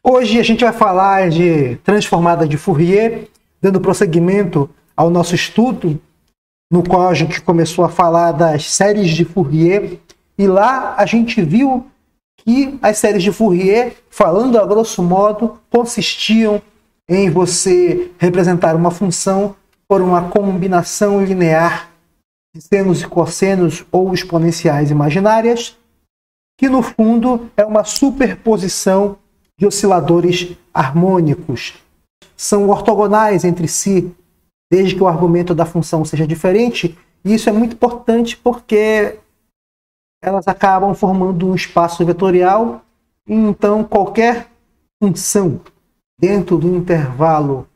Hoje a gente vai falar de transformada de Fourier, dando prosseguimento ao nosso estudo, no qual a gente começou a falar das séries de Fourier, e lá a gente viu que as séries de Fourier, falando a grosso modo, consistiam em você representar uma função por uma combinação linear de senos e cossenos ou exponenciais imaginárias, que no fundo é uma superposição de osciladores harmônicos. São ortogonais entre si, desde que o argumento da função seja diferente, e isso é muito importante porque elas acabam formando um espaço vetorial, e então qualquer função dentro do intervalo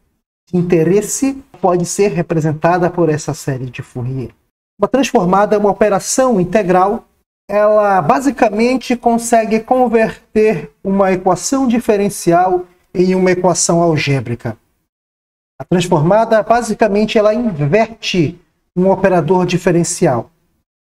de interesse pode ser representada por essa série de Fourier. Uma transformada é uma operação integral. Ela basicamente consegue converter uma equação diferencial em uma equação algébrica. A transformada, basicamente, ela inverte um operador diferencial.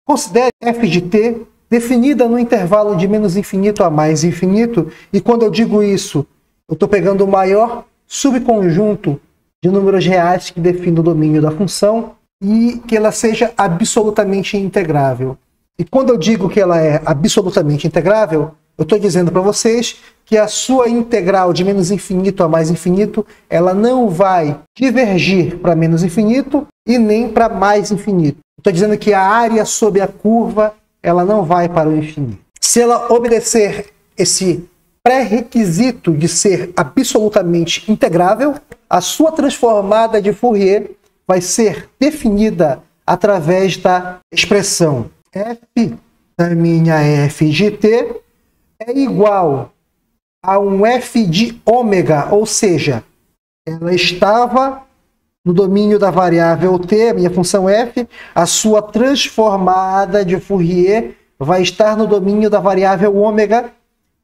Considere f de t definida no intervalo de menos infinito a mais infinito, e quando eu digo isso, eu estou pegando o maior subconjunto de números reais que define o domínio da função e que ela seja absolutamente integrável. E quando eu digo que ela é absolutamente integrável, eu estou dizendo para vocês que a sua integral de menos infinito a mais infinito, ela não vai divergir para menos infinito e nem para mais infinito. Estou dizendo que a área sobre a curva, ela não vai para o infinito. Se ela obedecer esse pré-requisito de ser absolutamente integrável, a sua transformada de Fourier vai ser definida através da expressão f da minha f de t é igual a um f de ômega, ou seja, ela estava no domínio da variável t, a minha função f, a sua transformada de Fourier vai estar no domínio da variável ômega,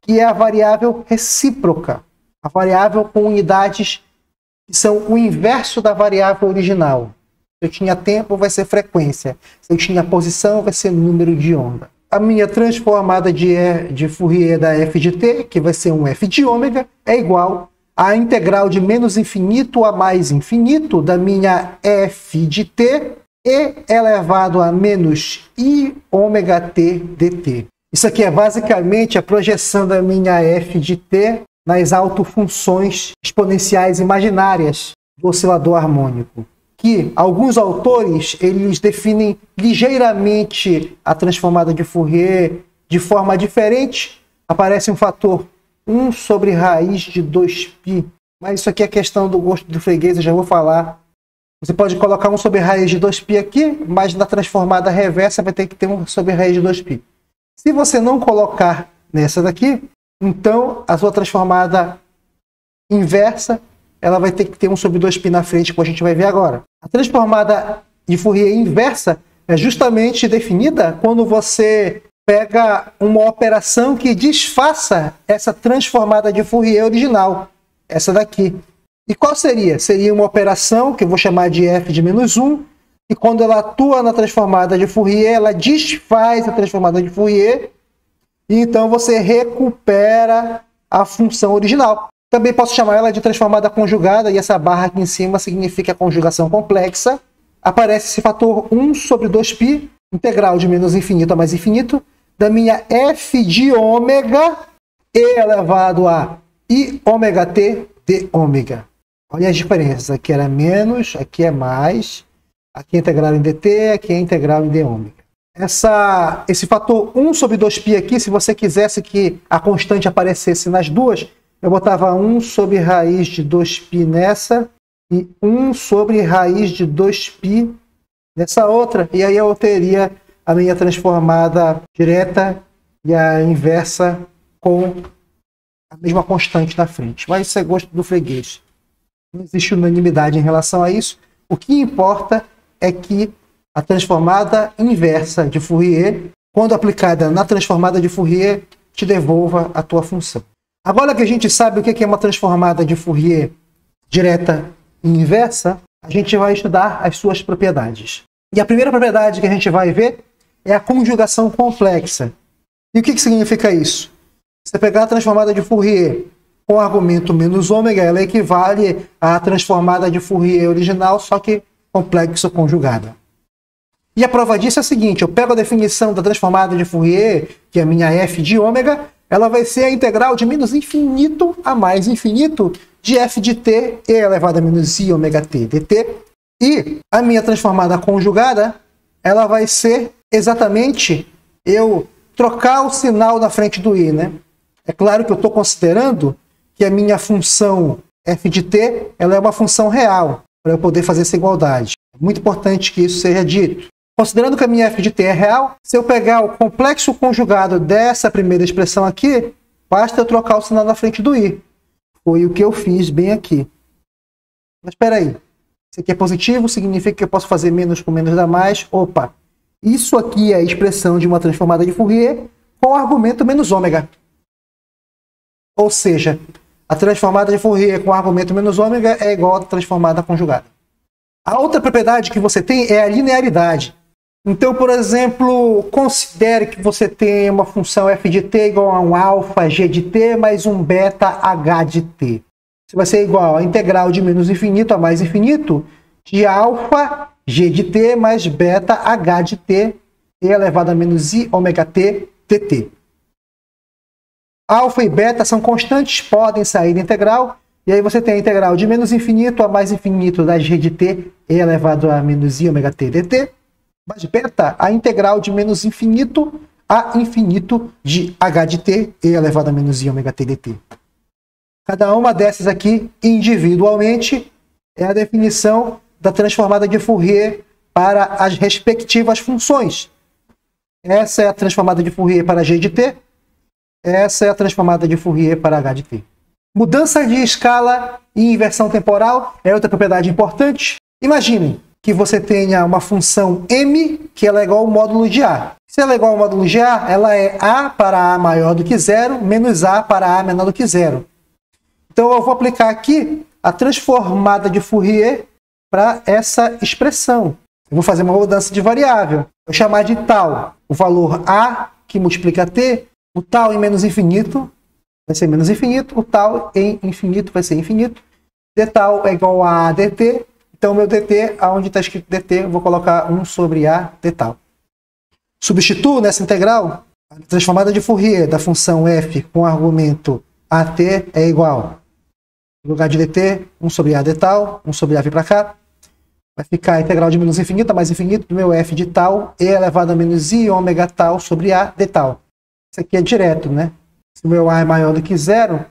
que é a variável recíproca, a variável com unidades que são o inverso da variável original. Se eu tinha tempo, vai ser frequência. Se eu tinha posição, vai ser número de onda. A minha transformada de Fourier da f de t, que vai ser um f de ômega, é igual à integral de menos infinito a mais infinito da minha f de t e elevado a menos i ômega t dt. Isso aqui é basicamente a projeção da minha f de t nas autofunções exponenciais imaginárias do oscilador harmônico, que alguns autores eles definem ligeiramente a transformada de Fourier de forma diferente. Aparece um fator 1 sobre raiz de 2π, mas isso aqui é questão do gosto do freguês, eu já vou falar. Você pode colocar 1 sobre raiz de 2π aqui, mas na transformada reversa vai ter que ter 1 sobre raiz de 2π. Se você não colocar nessa daqui, então a sua transformada inversa ela vai ter que ter 1 sobre 2π na frente, como a gente vai ver agora. A transformada de Fourier inversa é justamente definida quando você pega uma operação que desfaça essa transformada de Fourier original, essa daqui. E qual seria? Seria uma operação que eu vou chamar de f de menos 1, e quando ela atua na transformada de Fourier, ela desfaz a transformada de Fourier, e então você recupera a função original. Também posso chamar ela de transformada conjugada, e essa barra aqui em cima significa a conjugação complexa. Aparece esse fator 1 sobre 2π, integral de menos infinito a mais infinito, da minha f de ômega e elevado a i ômega t de ômega. Olha as diferenças, aqui era menos, aqui é mais, aqui é integral em dt, aqui é integral em d ômega. Esse fator 1 sobre 2π aqui, se você quisesse que a constante aparecesse nas duas, eu botava 1 sobre raiz de 2π nessa e 1 sobre raiz de 2π nessa outra. E aí eu teria a minha transformada direta e a inversa com a mesma constante na frente. Mas isso é gosto do freguês. Não existe unanimidade em relação a isso. O que importa é que a transformada inversa de Fourier, quando aplicada na transformada de Fourier, te devolva a tua função. Agora que a gente sabe o que é uma transformada de Fourier direta e inversa, a gente vai estudar as suas propriedades. E a primeira propriedade que a gente vai ver é a conjugação complexa. E o que significa isso? Você pegar a transformada de Fourier com argumento menos ômega, ela equivale à transformada de Fourier original, só que complexo conjugada. E a prova disso é a seguinte, eu pego a definição da transformada de Fourier, que é a minha f de ômega, ela vai ser a integral de menos infinito a mais infinito de f de t e elevado a menos i ômega t dt. E a minha transformada conjugada, ela vai ser exatamente eu trocar o sinal na frente do i, né? É claro que eu estou considerando que a minha função f de t ela é uma função real, para eu poder fazer essa igualdade. É muito importante que isso seja dito. Considerando que a minha f de t é real, se eu pegar o complexo conjugado dessa primeira expressão aqui, basta eu trocar o sinal na frente do i. Foi o que eu fiz bem aqui. Mas espera aí. Isso aqui é positivo, significa que eu posso fazer menos com menos dá mais. Opa! Isso aqui é a expressão de uma transformada de Fourier com argumento menos ômega. Ou seja, a transformada de Fourier com argumento menos ômega é igual à transformada conjugada. A outra propriedade que você tem é a linearidade. Então, por exemplo, considere que você tem uma função f de t igual a um alfa g de t mais um beta h de t. Isso vai ser igual a integral de menos infinito a mais infinito de alfa g de t mais beta h de t e elevado a menos i ômega t dt. Alfa e beta são constantes, podem sair da integral, e aí você tem a integral de menos infinito a mais infinito da g de t e elevado a menos i ômega t dt. Mais beta, a integral de menos infinito a infinito de h de t e elevado a menos i ômega t dt. Cada uma dessas aqui, individualmente, é a definição da transformada de Fourier para as respectivas funções. Essa é a transformada de Fourier para g de t, essa é a transformada de Fourier para h de t. Mudança de escala e inversão temporal é outra propriedade importante. Imaginem que você tenha uma função m que ela é igual ao módulo de a. Se ela é igual ao módulo de a, ela é a para a maior do que zero, menos a para a menor do que zero. Então eu vou aplicar aqui a transformada de Fourier para essa expressão. Eu vou fazer uma mudança de variável. Vou chamar de tal o valor a, que multiplica t, o tal em menos infinito vai ser menos infinito, o tal em infinito vai ser infinito, d tal é igual a dt. Então, meu dt, onde está escrito dt, eu vou colocar 1 sobre a d tal. Substituo nessa integral a transformada de Fourier da função f com argumento at é igual. No lugar de dt, 1 sobre a d tal, 1 sobre a vir para cá. Vai ficar a integral de menos infinito a mais infinito do meu f de tal e elevado a menos i ômega tal sobre a d tal. Isso aqui é direto, né? Se o meu a é maior do que zero,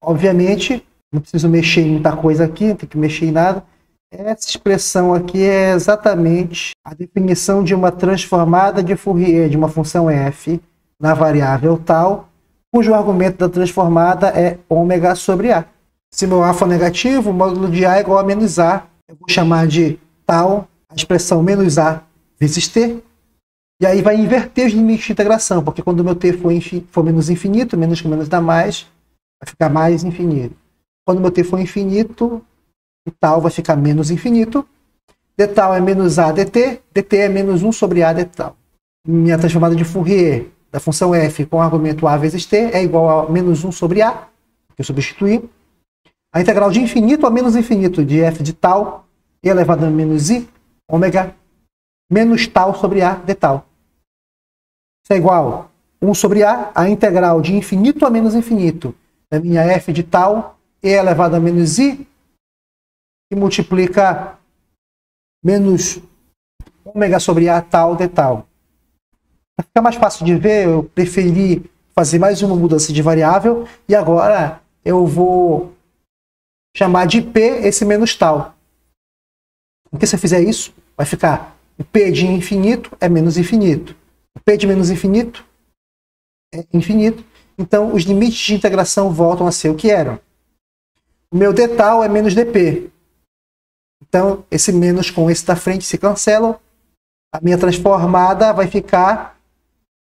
obviamente, não preciso mexer em muita coisa aqui, não tem que mexer em nada. Essa expressão aqui é exatamente a definição de uma transformada de Fourier de uma função f na variável tal, cujo argumento da transformada é ômega sobre a. Se meu a for negativo, o módulo de a é igual a menos a. Eu vou chamar de tal a expressão menos a vezes t. E aí vai inverter os limites de integração, porque quando o meu t for menos infinito, menos com menos dá mais, vai ficar mais infinito. Quando o meu t for infinito, o tal vai ficar menos infinito. D tal é menos a dt, dt é menos 1 sobre a d tal. Minha transformada de Fourier da função f com argumento a vezes t é igual a menos 1 sobre a, que eu substituí. A integral de infinito a menos infinito de f de tal e elevado a menos i ômega menos tal sobre a d tal. Isso é igual a 1 sobre a integral de infinito a menos infinito da minha f de tal e elevado a menos i, que multiplica menos ômega sobre a tal d tal. Para ficar mais fácil de ver, eu preferi fazer mais uma mudança de variável e agora eu vou chamar de p esse menos tal. Porque se eu fizer isso, vai ficar o p de infinito é menos infinito. O p de menos infinito é infinito. Então, os limites de integração voltam a ser o que eram. O meu d tal é menos dp. Então, esse menos com esse da frente se cancelam. A minha transformada vai ficar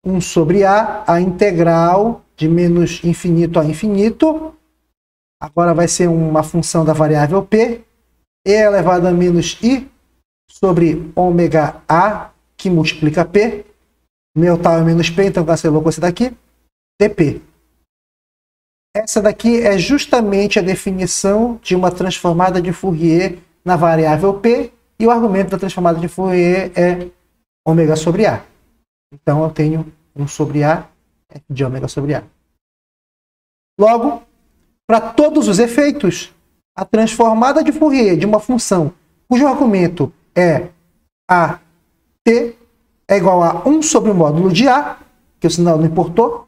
1 sobre a integral de menos infinito a infinito. Agora vai ser uma função da variável p. E elevado a menos i sobre ômega a, que multiplica p. Meu tal é menos p, então cancelou com esse daqui. dp. Essa daqui é justamente a definição de uma transformada de Fourier na variável P, e o argumento da transformada de Fourier é ômega sobre A. Então eu tenho 1 sobre A, f de ômega sobre A. Logo, para todos os efeitos, a transformada de Fourier de uma função cujo argumento é AT é igual a 1 sobre o módulo de A, que o sinal não importou,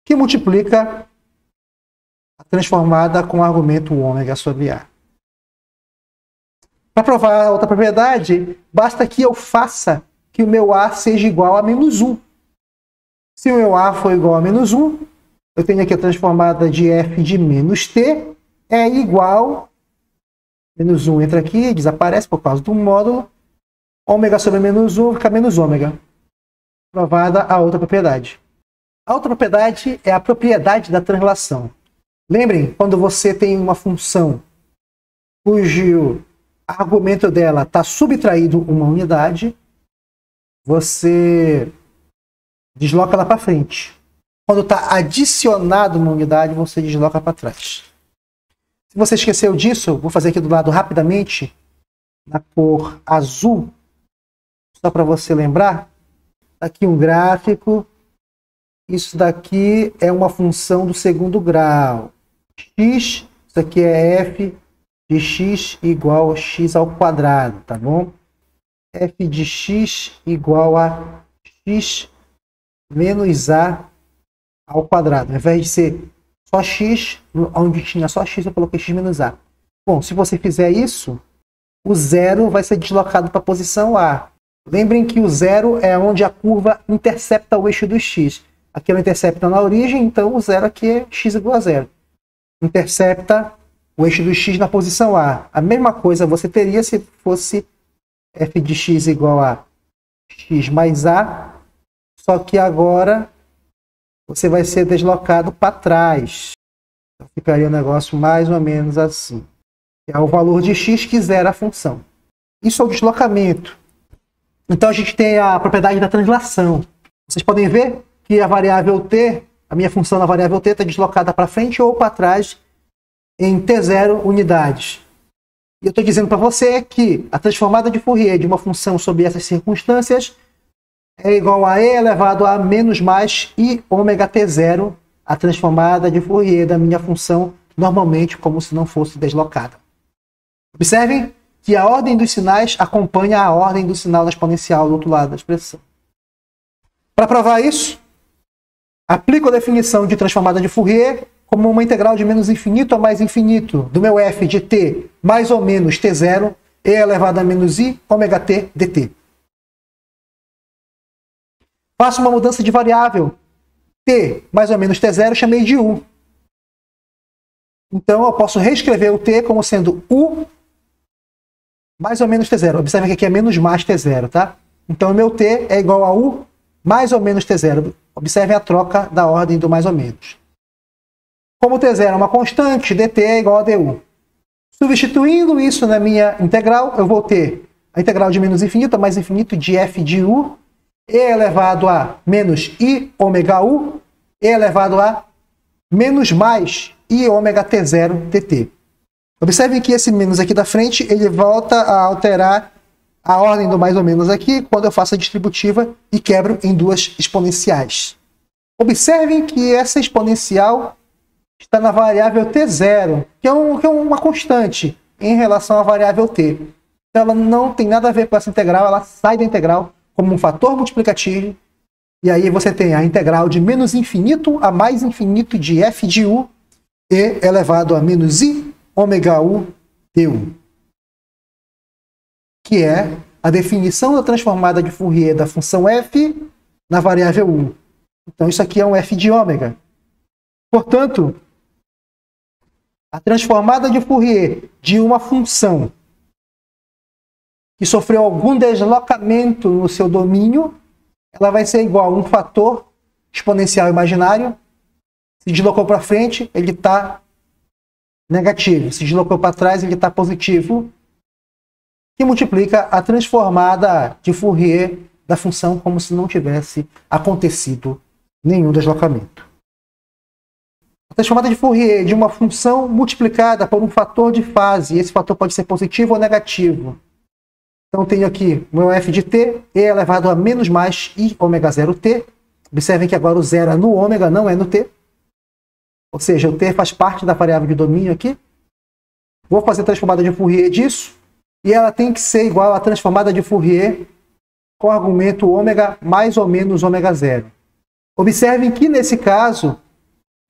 que multiplica a transformada com o argumento ômega sobre A. Para provar a outra propriedade, basta que eu faça que o meu A seja igual a menos 1. Se o meu A for igual a menos 1, eu tenho aqui a transformada de f de menos t é igual, menos 1 entra aqui, desaparece por causa do módulo, ômega sobre menos 1 fica menos ômega. Provada a outra propriedade. A outra propriedade é a propriedade da translação. Lembrem, quando você tem uma função cujo argumento dela está subtraído uma unidade, você desloca ela para frente. Quando está adicionado uma unidade, você desloca para trás. Se você esqueceu disso, vou fazer aqui do lado rapidamente, na cor azul, só para você lembrar. Aqui um gráfico. Isso daqui é uma função do segundo grau. X, isso aqui é f de x igual a x ao quadrado, tá bom? F de x igual a x menos a ao quadrado. Ao invés de ser só x, onde tinha só x, eu coloquei x menos a. Bom, se você fizer isso, o zero vai ser deslocado para a posição A. Lembrem que o zero é onde a curva intercepta o eixo do x. Aqui ela intercepta na origem, então o zero aqui é x igual a zero. Intercepta o eixo do x na posição A. A mesma coisa você teria se fosse f de x igual a x mais a, só que agora você vai ser deslocado para trás. Então, ficaria um negócio mais ou menos assim. É o valor de x que zera a função. Isso é o deslocamento. Então a gente tem a propriedade da translação. Vocês podem ver que a variável t, a minha função na variável t está deslocada para frente ou para trás em t0 unidades. E eu estou dizendo para você que a transformada de Fourier de uma função sob essas circunstâncias é igual a e elevado a menos mais i ômega t0, a transformada de Fourier da minha função, normalmente como se não fosse deslocada. Observem que a ordem dos sinais acompanha a ordem do sinal da exponencial do outro lado da expressão. Para provar isso, aplico a definição de transformada de Fourier como uma integral de menos infinito a mais infinito do meu f de t mais ou menos t0 e elevado a menos i ômega t dt. Faço uma mudança de variável. T mais ou menos t0 chamei de u. Então eu posso reescrever o t como sendo u mais ou menos t0. Observe que aqui é menos mais t0, tá? Então o meu t é igual a u mais ou menos t0. Observe a troca da ordem do mais ou menos. Como t0 é uma constante, dt é igual a du. Substituindo isso na minha integral, eu vou ter a integral de menos infinito a mais infinito de f de u e elevado a menos i ômega u e elevado a menos mais i ômega t0 dt. Observem que esse menos aqui da frente, ele volta a alterar a ordem do mais ou menos aqui quando eu faço a distributiva e quebro em duas exponenciais. Observem que essa exponencial está na variável t0, que é uma constante em relação à variável t. Então ela não tem nada a ver com essa integral, ela sai da integral como um fator multiplicativo, e aí você tem a integral de menos infinito a mais infinito de f de u e elevado a menos i ômega u du, que é a definição da transformada de Fourier da função f na variável u. Então isso aqui é um f de ômega. Portanto, a transformada de Fourier de uma função que sofreu algum deslocamento no seu domínio, ela vai ser igual a um fator exponencial imaginário. Se deslocou para frente, ele está negativo. Se deslocou para trás, ele está positivo. Que multiplica a transformada de Fourier da função como se não tivesse acontecido nenhum deslocamento. A Transformada de Fourier de uma função multiplicada por um fator de fase. Esse fator pode ser positivo ou negativo. Então, tenho aqui o meu f de t, e elevado a menos mais i ômega 0t. Observem que agora o zero é no ômega, não é no t. Ou seja, o t faz parte da variável de domínio aqui. Vou fazer a transformada de Fourier disso. E ela tem que ser igual à transformada de Fourier com o argumento ômega mais ou menos ômega 0. Observem que, nesse caso,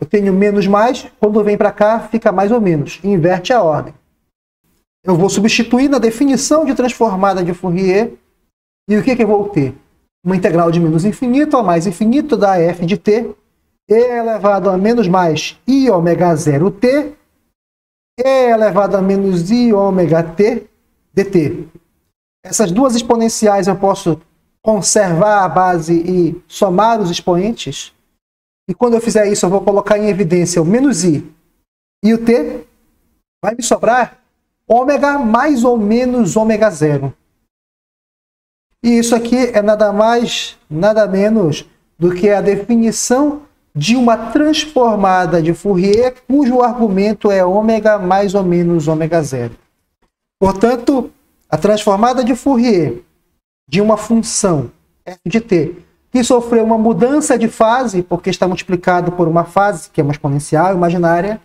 eu tenho menos mais, quando vem para cá, fica mais ou menos. Inverte a ordem. Eu vou substituir na definição de transformada de Fourier. E o que eu vou ter? Uma integral de menos infinito a mais infinito da f de t, e elevado a menos mais i ômega 0t, e elevado a menos i ômega t dt. Essas duas exponenciais eu posso conservar a base e somar os expoentes. E quando eu fizer isso, eu vou colocar em evidência o menos i e o t. Vai me sobrar ômega mais ou menos ômega 0. E isso aqui é nada mais, nada menos do que a definição de uma transformada de Fourier cujo argumento é ômega mais ou menos ômega 0. Portanto, a transformada de Fourier de uma função f de t que sofreu uma mudança de fase, porque está multiplicado por uma fase, que é uma exponencial imaginária,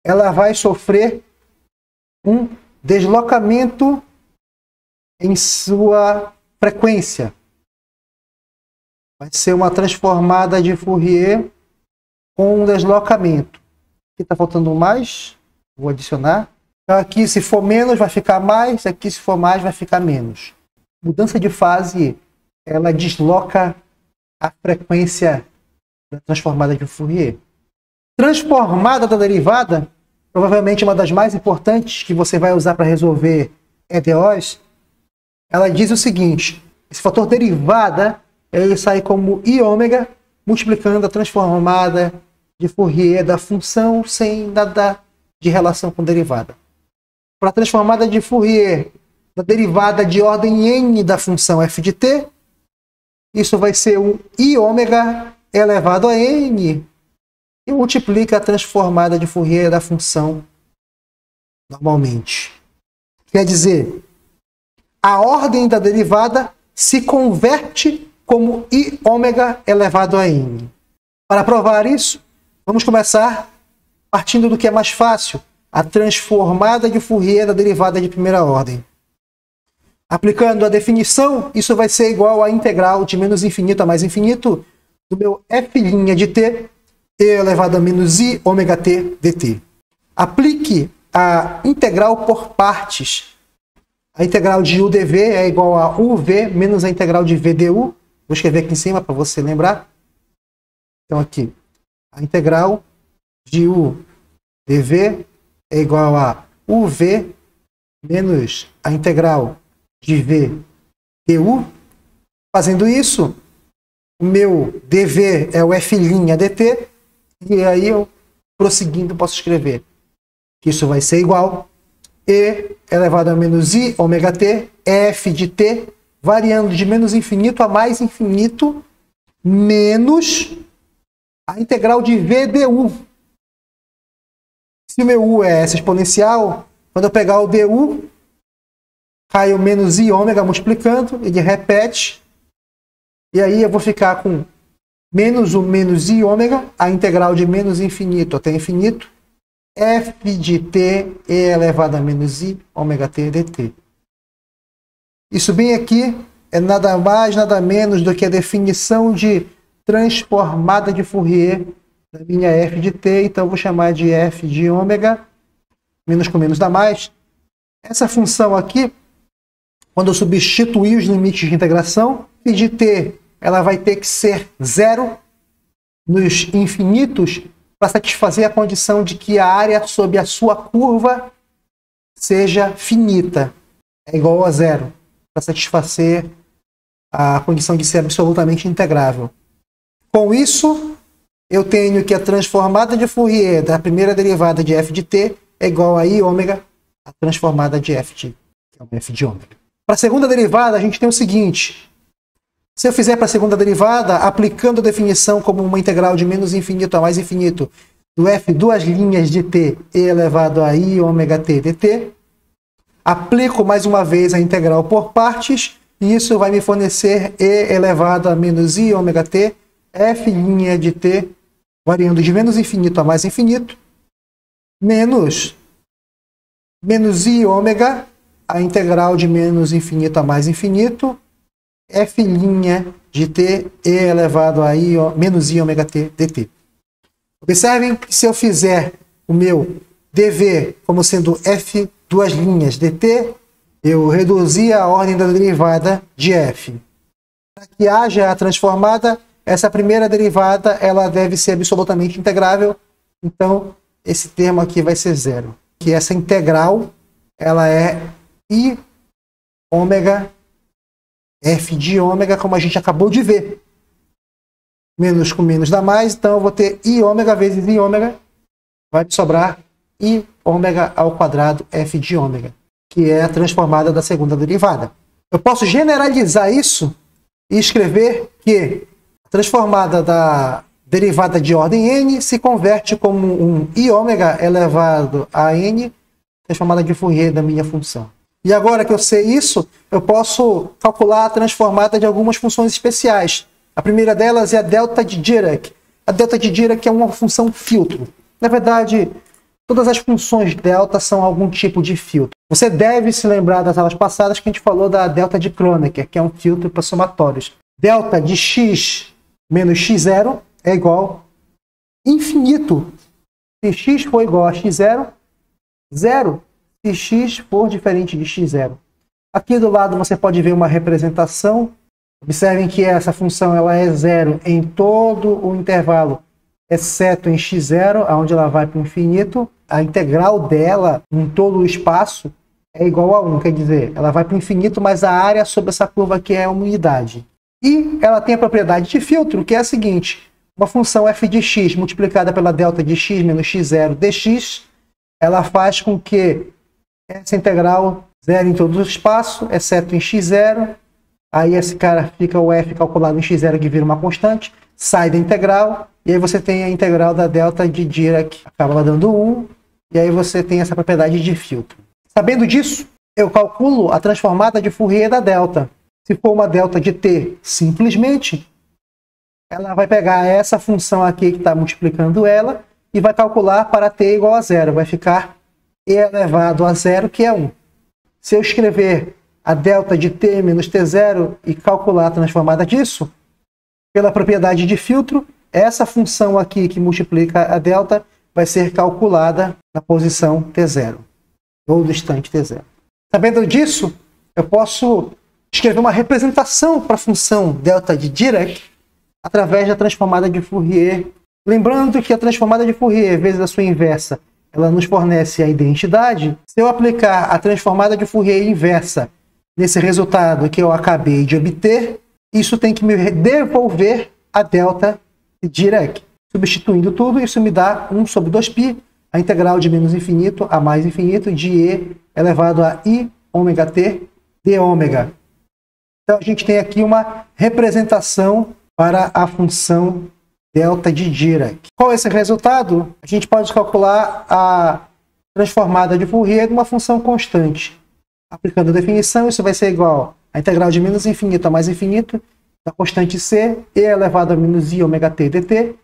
ela vai sofrer um deslocamento em sua frequência. Vai ser uma transformada de Fourier com um deslocamento. Aqui está faltando mais, vou adicionar. Então aqui, se for menos, vai ficar mais, aqui, se for mais, vai ficar menos. Mudança de fase, ela desloca a frequência da transformada de Fourier. Transformada da derivada, provavelmente uma das mais importantes que você vai usar para resolver EDOs, ela diz o seguinte: esse fator derivada, ele sai como i ômega, multiplicando a transformada de Fourier da função sem nada de relação com derivada. Para a transformada de Fourier da derivada de ordem n da função f de t, isso vai ser um i ômega elevado a n, e multiplica a transformada de Fourier da função normalmente. Quer dizer, a ordem da derivada se converte como i ômega elevado a n. Para provar isso, vamos começar partindo do que é mais fácil, a transformada de Fourier da derivada de primeira ordem. Aplicando a definição, isso vai ser igual à integral de menos infinito a mais infinito do meu f' de t e elevado a menos i ômega t dt. Aplique a integral por partes. A integral de u dv é igual a uv menos a integral de v du. Vou escrever aqui em cima para você lembrar. Então aqui, a integral de u dv é igual a uv menos a integral de v du. Fazendo isso, o meu dv é o f' dt, e aí eu, prosseguindo, posso escrever que isso vai ser igual e elevado a menos i ômega t, f de t, variando de menos infinito a mais infinito, menos a integral de v du. Se o meu u é essa exponencial, quando eu pegar o du, cai o menos i ômega multiplicando, ele repete, e aí eu vou ficar com menos o menos i ômega, a integral de menos infinito até infinito, f de t e elevado a menos i ômega t dt. Isso bem aqui é nada mais, nada menos do que a definição de transformada de Fourier da minha f de t, então eu vou chamar de f de ômega, menos com menos dá mais. Essa função aqui, quando eu substituir os limites de integração, f de t ela vai ter que ser zero nos infinitos para satisfazer a condição de que a área sob a sua curva seja finita, é igual a zero, para satisfazer a condição de ser absolutamente integrável. Com isso, eu tenho que a transformada de Fourier da primeira derivada de f de t é igual a i ômega, a transformada de f de, que é o f de ômega. Para a segunda derivada, a gente tem o seguinte: Se eu fizer para a segunda derivada, aplicando a definição como uma integral de menos infinito a mais infinito do f duas linhas de t e elevado a i ômega t dt, aplico mais uma vez a integral por partes, e isso vai me fornecer e elevado a menos i ômega t, f' de t, variando de menos infinito a mais infinito, menos i ômega, a integral de menos infinito a mais infinito, f' de t e elevado a menos i ômega t dt. Observem que se eu fizer o meu dv como sendo f duas linhas dt, eu reduzi a ordem da derivada de f. Para que haja a transformada, essa primeira derivada ela deve ser absolutamente integrável, então esse termo aqui vai ser zero. Que essa integral ela é i ômega f de ômega, como a gente acabou de ver. Menos com menos dá mais, então eu vou ter i ômega vezes i ômega, vai sobrar i ômega ao quadrado f de ômega, que é a transformada da segunda derivada. Eu posso generalizar isso e escrever que a transformada da derivada de ordem n se converte como um i ômega elevado a n, transformada de Fourier da minha função. E agora que eu sei isso, eu posso calcular a transformada de algumas funções especiais. A primeira delas é a delta de Dirac. A delta de Dirac é uma função filtro. Na verdade, todas as funções delta são algum tipo de filtro. Você deve se lembrar das aulas passadas que a gente falou da delta de Kronecker, que é um filtro para somatórios. Delta de x menos x0 é igual a infinito. Se x for igual a x0, zero. Se x for diferente de x0. Aqui do lado você pode ver uma representação. Observem que essa função ela é zero em todo o intervalo, exceto em x0, onde ela vai para o infinito. A integral dela em todo o espaço é igual a 1, quer dizer, ela vai para o infinito, mas a área sobre essa curva aqui é uma unidade. E ela tem a propriedade de filtro, que é a seguinte: uma função f de x multiplicada pela delta de x menos x0 dx, ela faz com que essa integral zero em todo o espaço, exceto em x0. Aí esse cara fica o f calculado em x0 que vira uma constante, sai da integral, e aí você tem a integral da delta de Dirac, acaba dando 1, e aí você tem essa propriedade de filtro. Sabendo disso, eu calculo a transformada de Fourier da delta. Se for uma delta de t, simplesmente, ela vai pegar essa função aqui que está multiplicando ela, e vai calcular para t igual a zero. Vai ficar e elevado a zero, que é 1. Se eu escrever a delta de t menos t0 e calcular a transformada disso, pela propriedade de filtro, essa função aqui que multiplica a delta vai ser calculada na posição t0, ou no instante t0. Sabendo disso, eu posso escrever uma representação para a função delta de Dirac através da transformada de Fourier. Lembrando que a transformada de Fourier vezes a sua inversa, ela nos fornece a identidade. Se eu aplicar a transformada de Fourier inversa nesse resultado que eu acabei de obter, isso tem que me devolver a delta de Dirac. Substituindo tudo, isso me dá 1 sobre 2π, a integral de menos infinito a mais infinito de e elevado a i ômega t d ômega. Então a gente tem aqui uma representação para a função delta de Dirac. Qual é esse resultado? A gente pode calcular a transformada de Fourier de uma função constante. Aplicando a definição, isso vai ser igual a integral de menos infinito a mais infinito da constante c, e elevado a menos i ômega t dt.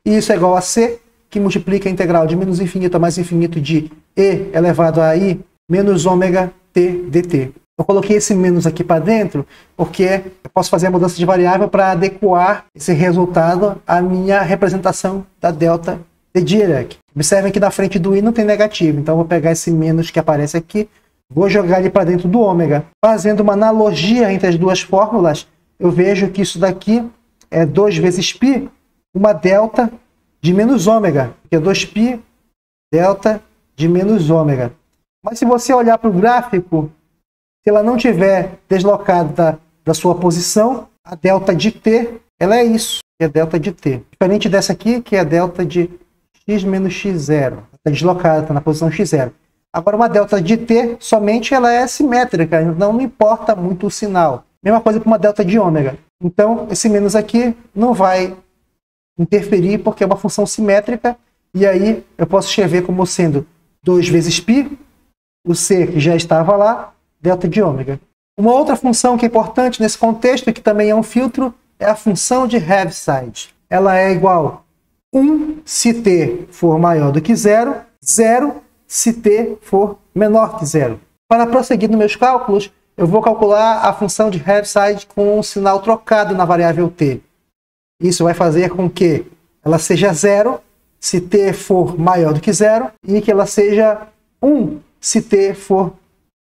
E isso é igual a c, que multiplica a integral de menos infinito a mais infinito de e elevado a i menos ômega t dt. Eu coloquei esse menos aqui para dentro porque eu posso fazer a mudança de variável para adequar esse resultado à minha representação da delta de Dirac. Observem que na frente do i não tem negativo, então eu vou pegar esse menos que aparece aqui, vou jogar ele para dentro do ômega. Fazendo uma analogia entre as duas fórmulas, eu vejo que isso daqui é 2 vezes π, uma delta de menos ômega, que é 2π delta de menos ômega. Mas se você olhar para o gráfico, se ela não tiver deslocada da sua posição, a delta de t, ela é isso, que é a delta de t. Diferente dessa aqui, que é a delta de x menos x0. Está deslocada, está na posição x0. Agora, uma delta de t, somente ela é simétrica, então não importa muito o sinal. Mesma coisa para uma delta de ômega. Então, esse menos aqui não vai interferir porque é uma função simétrica. E aí eu posso escrever como sendo 2 vezes π, o c que já estava lá, delta de ômega. Uma outra função que é importante nesse contexto, que também é um filtro, é a função de Heaviside. Ela é igual a 1 se t for maior do que 0, 0 se t for menor que 0. Para prosseguir nos meus cálculos, eu vou calcular a função de Heaviside com um sinal trocado na variável t. Isso vai fazer com que ela seja 0 se t for maior do que 0 e que ela seja 1 se t for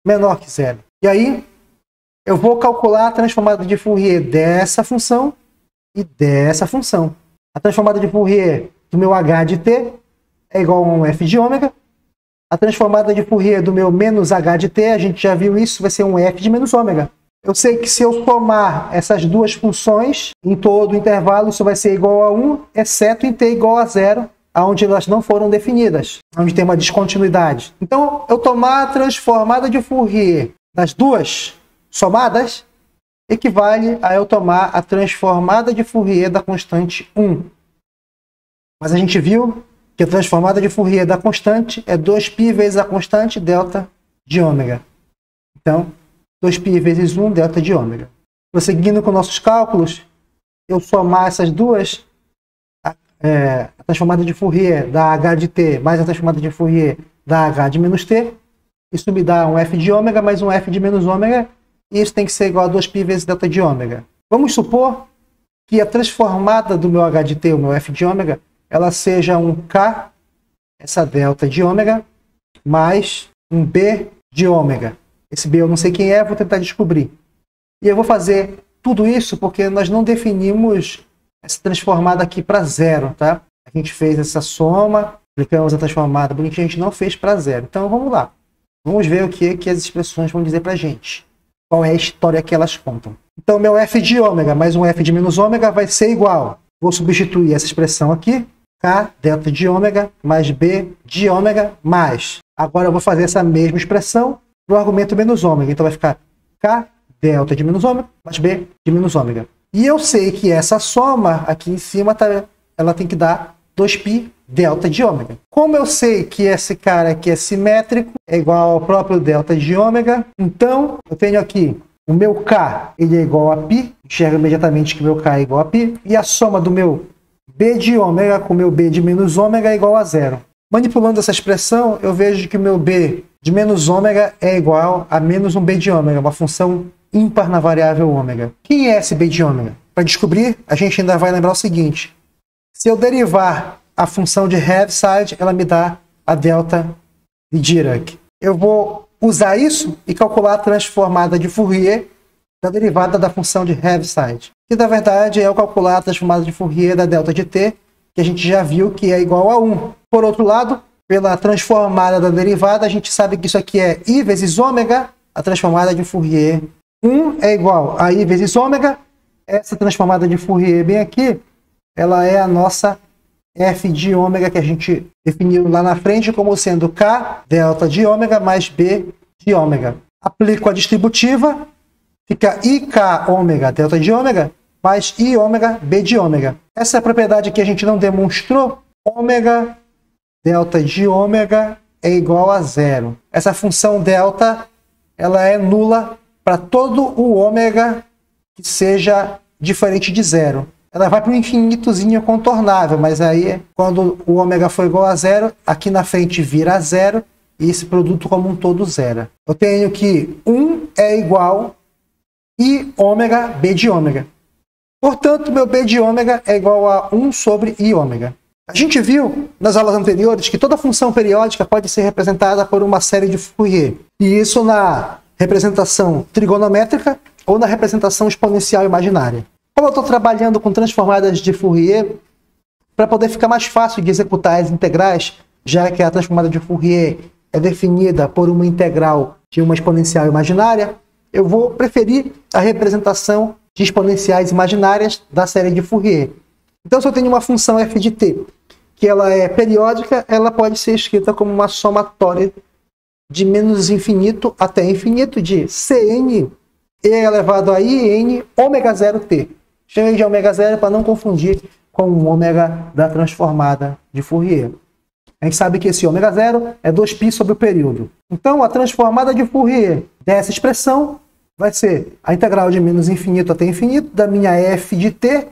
menor que 0. E aí, eu vou calcular a transformada de Fourier dessa função e dessa função. A transformada de Fourier do meu h de t é igual a um f de ômega. A transformada de Fourier do meu menos h de t, a gente já viu isso, vai ser um f de menos ômega. Eu sei que se eu somar essas duas funções em todo o intervalo, isso vai ser igual a 1, exceto em t igual a 0, onde elas não foram definidas, onde tem uma descontinuidade. Então, eu tomar a transformada de Fourier das duas somadas equivale a eu tomar a transformada de Fourier da constante 1. Mas a gente viu que a transformada de Fourier da constante é 2π vezes a constante delta de ômega. Então, 2π vezes 1 delta de ômega. Prosseguindo com nossos cálculos, eu somar essas duas, a transformada de Fourier da h de t mais a transformada de Fourier da h de menos t, isso me dá um f de ômega mais um f de menos ômega, e isso tem que ser igual a 2π vezes delta de ômega. Vamos supor que a transformada do meu h de t, o meu f de ômega, ela seja um k, essa delta de ômega, mais um b de ômega. Esse b eu não sei quem é, vou tentar descobrir. E eu vou fazer tudo isso porque nós não definimos essa transformada aqui para 0, tá? A gente fez essa soma, aplicamos a transformada bonitinha, a gente não fez para 0. Então vamos lá. Vamos ver o que as expressões vão dizer para a gente. Qual é a história que elas contam. Então meu f de ômega mais um f de menos ômega vai ser igual. Vou substituir essa expressão aqui. K delta de ômega mais b de ômega mais. Agora eu vou fazer essa mesma expressão no argumento menos ômega. Então vai ficar K delta de menos ômega mais b de menos ômega. E eu sei que essa soma aqui em cima ela tem que dar 2π delta de ômega. Como eu sei que esse cara aqui é simétrico, é igual ao próprio delta de ômega, então eu tenho aqui o meu K, ele é igual a π, enxergo imediatamente que meu K é igual a π, e a soma do meu b de ômega com o meu b de menos ômega é igual a 0. Manipulando essa expressão, eu vejo que o meu b de menos ômega é igual a menos um b de ômega, uma função ímpar na variável ômega. Quem é esse b de ômega? Para descobrir, a gente ainda vai lembrar o seguinte. Se eu derivar a função de Heaviside, ela me dá a delta de Dirac. Eu vou usar isso e calcular a transformada de Fourier da derivada da função de Heaviside. Que, na verdade, é o calcular a transformada de Fourier da delta de t, que a gente já viu que é igual a 1. Por outro lado, pela transformada da derivada, a gente sabe que isso aqui é i vezes ômega, a transformada de Fourier. 1 é igual a i vezes ômega. Essa transformada de Fourier bem aqui, ela é a nossa f de ômega que a gente definiu lá na frente como sendo k delta de ômega mais b de ômega. Aplico a distributiva, fica ik ômega delta de ômega mais i ômega b de ômega. Essa é a propriedade que a gente não demonstrou. Ômega delta de ômega é igual a 0. Essa função delta ela é nula para todo o ômega que seja diferente de 0. Ela vai para o infinitozinho contornável, mas aí quando o ômega for igual a 0, aqui na frente vira 0 e esse produto como um todo zera. Eu tenho que 1 é igual i ômega b de ômega. Portanto, meu b de ômega é igual a 1 sobre i ômega. A gente viu nas aulas anteriores que toda função periódica pode ser representada por uma série de Fourier. E isso na representação trigonométrica ou na representação exponencial imaginária. Como eu estou trabalhando com transformadas de Fourier, para poder ficar mais fácil de executar as integrais, já que a transformada de Fourier é definida por uma integral de uma exponencial imaginária, eu vou preferir a representação de exponenciais imaginárias da série de Fourier. Então, se eu tenho uma função f de t, que ela é periódica, ela pode ser escrita como uma somatória de menos infinito até infinito de Cn e elevado a in ômega 0t. Chamei de ômega zero para não confundir com o ômega da transformada de Fourier. A gente sabe que esse ômega zero é 2π sobre o período. Então, a transformada de Fourier dessa expressão vai ser a integral de menos infinito até infinito da minha f de t,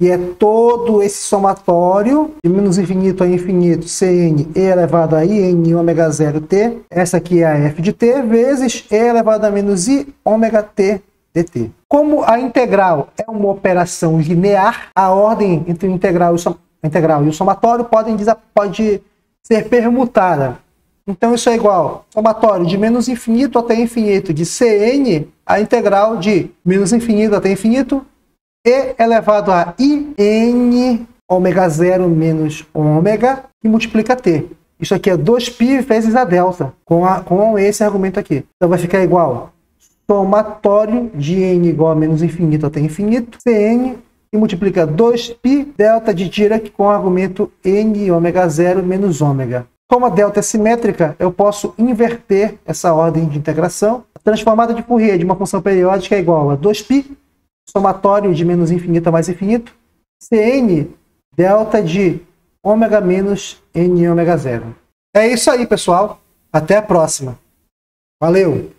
e é todo esse somatório de menos infinito a infinito Cn e elevado a i em ômega zero t. Essa aqui é a f de t vezes e elevado a menos i ômega t dt. Como a integral é uma operação linear, a ordem entre o integral e o somatório pode ser permutada. Então isso é igual somatório de menos infinito até infinito de Cn, a integral de menos infinito até infinito e elevado a i n ômega zero menos ômega que multiplica t. Isso aqui é 2π vezes a delta, com esse argumento aqui. Então vai ficar igual somatório de n igual a menos infinito até infinito, Cn, e multiplica 2π delta de Dirac com o argumento n ômega zero menos ômega. Como a delta é simétrica, eu posso inverter essa ordem de integração. A transformada de Fourier de uma função periódica é igual a 2π, somatório de menos infinito a mais infinito, Cn delta de ômega menos n ômega zero. É isso aí, pessoal. Até a próxima. Valeu!